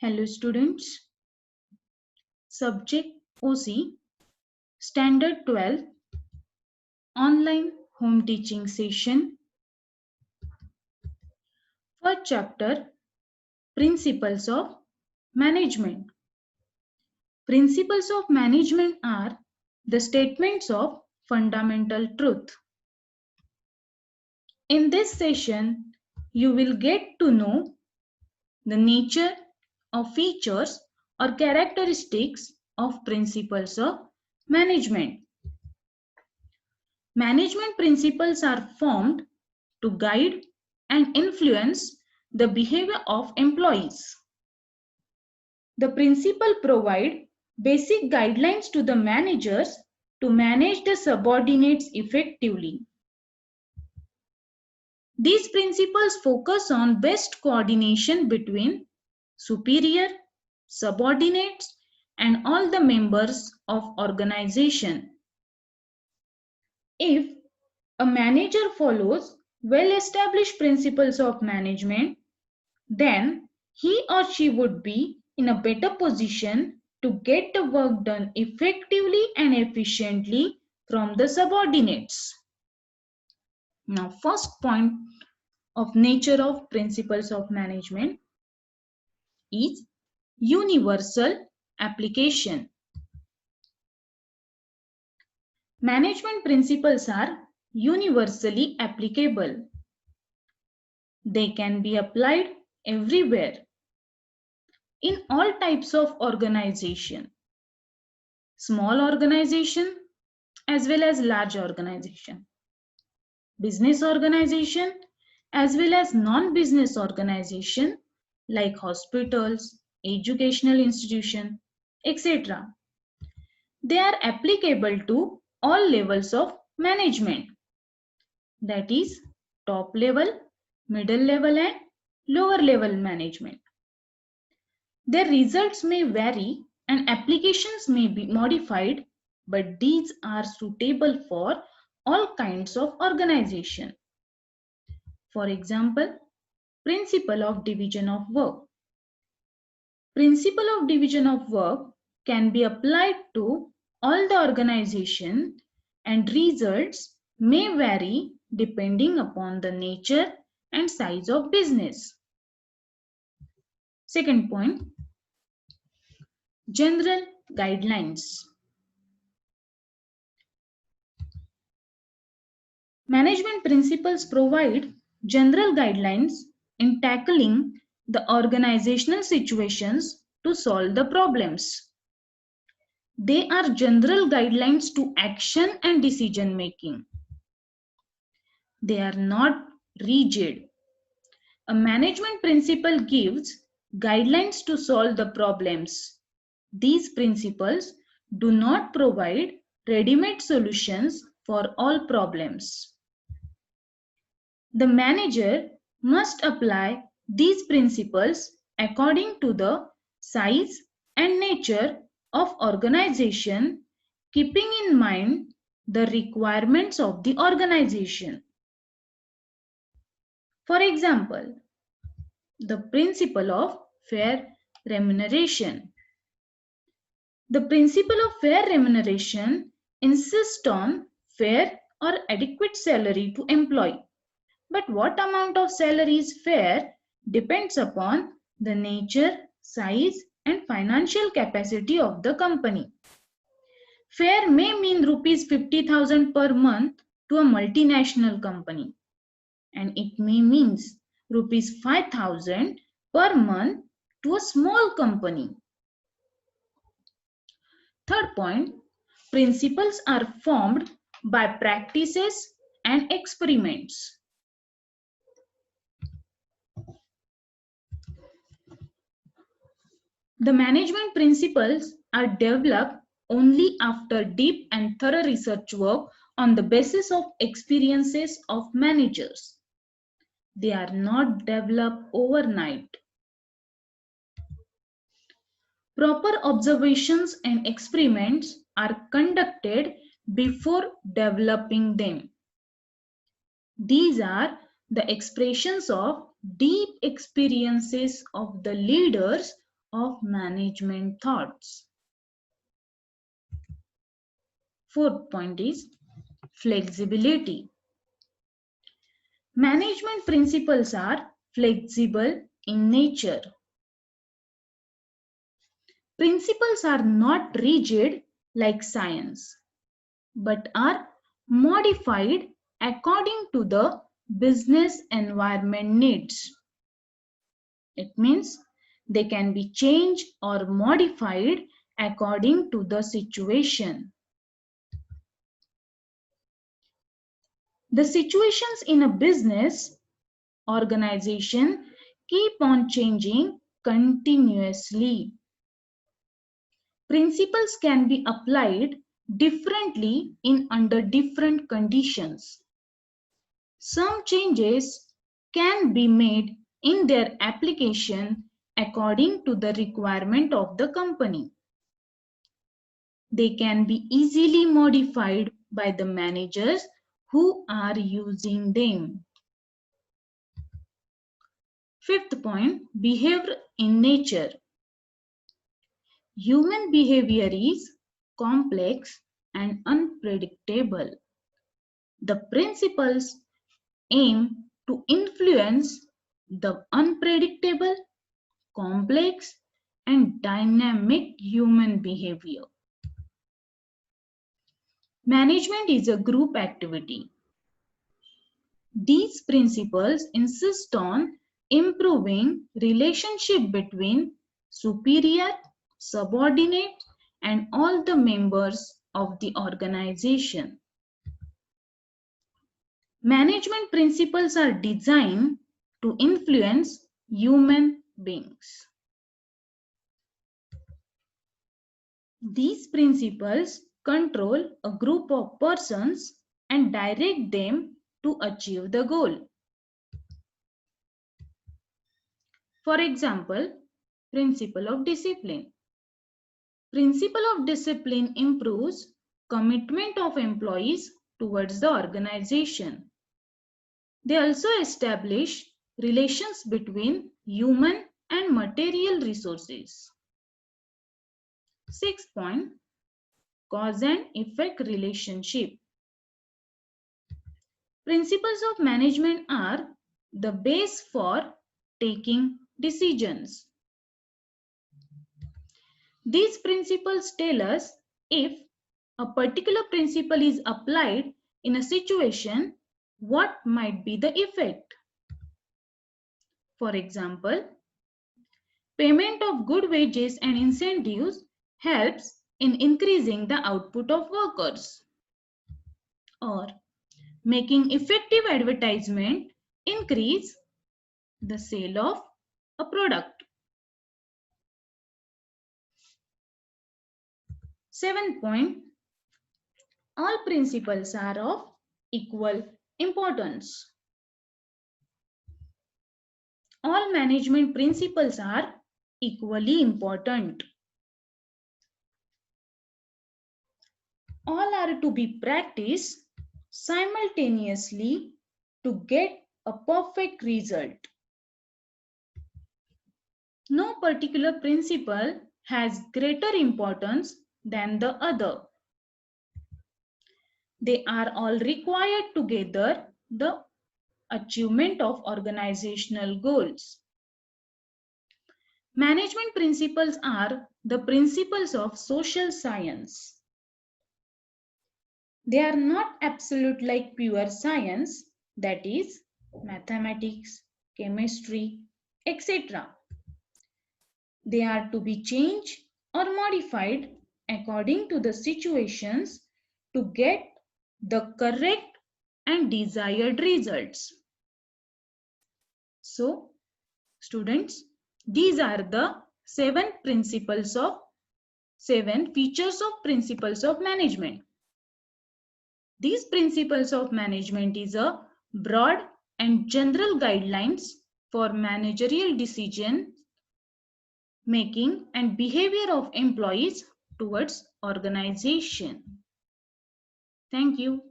Hello students, subject OC, Standard 12, online home teaching session for chapter Principles of Management. Principles of management are the statements of fundamental truth. In this session, you will get to know the nature of features or characteristics of principles of management. Management principles are formed to guide and influence the behavior of employees. The principles provide basic guidelines to the managers to manage the subordinates effectively. These principles focus on best coordination between superior, subordinates, and all the members of organization. If a manager follows well-established principles of management, then he or she would be in a better position to get the work done effectively and efficiently from the subordinates. Now, first point of nature of principles of management is universal application. Management principles are universally applicable. They can be applied everywhere in all types of organization, small organization as well as large organization, business organization as well as non-business organization like hospitals, educational institution, etc. They are applicable to all levels of management, that is top level, middle level and lower level management. Their results may vary and applications may be modified, but these are suitable for all kinds of organization. For example, principle of division of work. Principle of division of work can be applied to all the organization and results may vary depending upon the nature and size of business. Second point, general guidelines. Management principles provide general guidelines in tackling the organizational situations to solve the problems. They are general guidelines to action and decision making. They are not rigid. A management principle gives guidelines to solve the problems. These principles do not provide ready-made solutions for all problems. The manager must apply these principles according to the size and nature of organization, keeping in mind the requirements of the organization. For example, the principle of fair remuneration. The principle of fair remuneration insists on fair or adequate salary to employee. But what amount of salary is fair depends upon the nature, size, and financial capacity of the company. Fair may mean rupees 50,000 per month to a multinational company, and it may mean rupees 5,000 per month to a small company. Third point, principles are formed by practices and experiments. The management principles are developed only after deep and thorough research work on the basis of experiences of managers. They are not developed overnight. Proper observations and experiments are conducted before developing them. These are the expressions of deep experiences of the leaders of management thoughts. Fourth point is flexibility. Management principles are flexible in nature. Principles are not rigid like science, but are modified according to the business environment needs. It means they can be changed or modified according to the situation. The situations in a business organization keep on changing continuously. Principles can be applied differently in under different conditions. Some changes can be made in their application according to the requirement of the company. They can be easily modified by the managers who are using them. Fifth point, behavior in nature. Human behavior is complex and unpredictable. The principles aim to influence the unpredictable, complex, and dynamic human behavior. Management is a group activity. These principles insist on improving relationship between superior, subordinate, and all the members of the organization. Management principles are designed to influence human beings. These principles control a group of persons and direct them to achieve the goal. For example, principle of discipline. Principle of discipline improves commitment of employees towards the organization. They also establish relations between human and material resources. Sixth point, cause and effect relationship. Principles of management are the base for taking decisions. These principles tell us if a particular principle is applied in a situation, what might be the effect. For example, payment of good wages and incentives helps in increasing the output of workers. Or making effective advertisement increase the sale of a product. Seventh point, all principles are of equal importance. All management principles are equally important. All are to be practiced simultaneously to get a perfect result. No particular principle has greater importance than the other. They are all required together the achievement of organizational goals. Management principles are the principles of social science. They are not absolute like pure science, that is, mathematics, chemistry, etc. They are to be changed or modified according to the situations to get the correct and desired results. So, students, these are the seven features of principles of management. These principles of management is a broad and general guidelines for managerial decision making and behavior of employees towards organization. Thank you.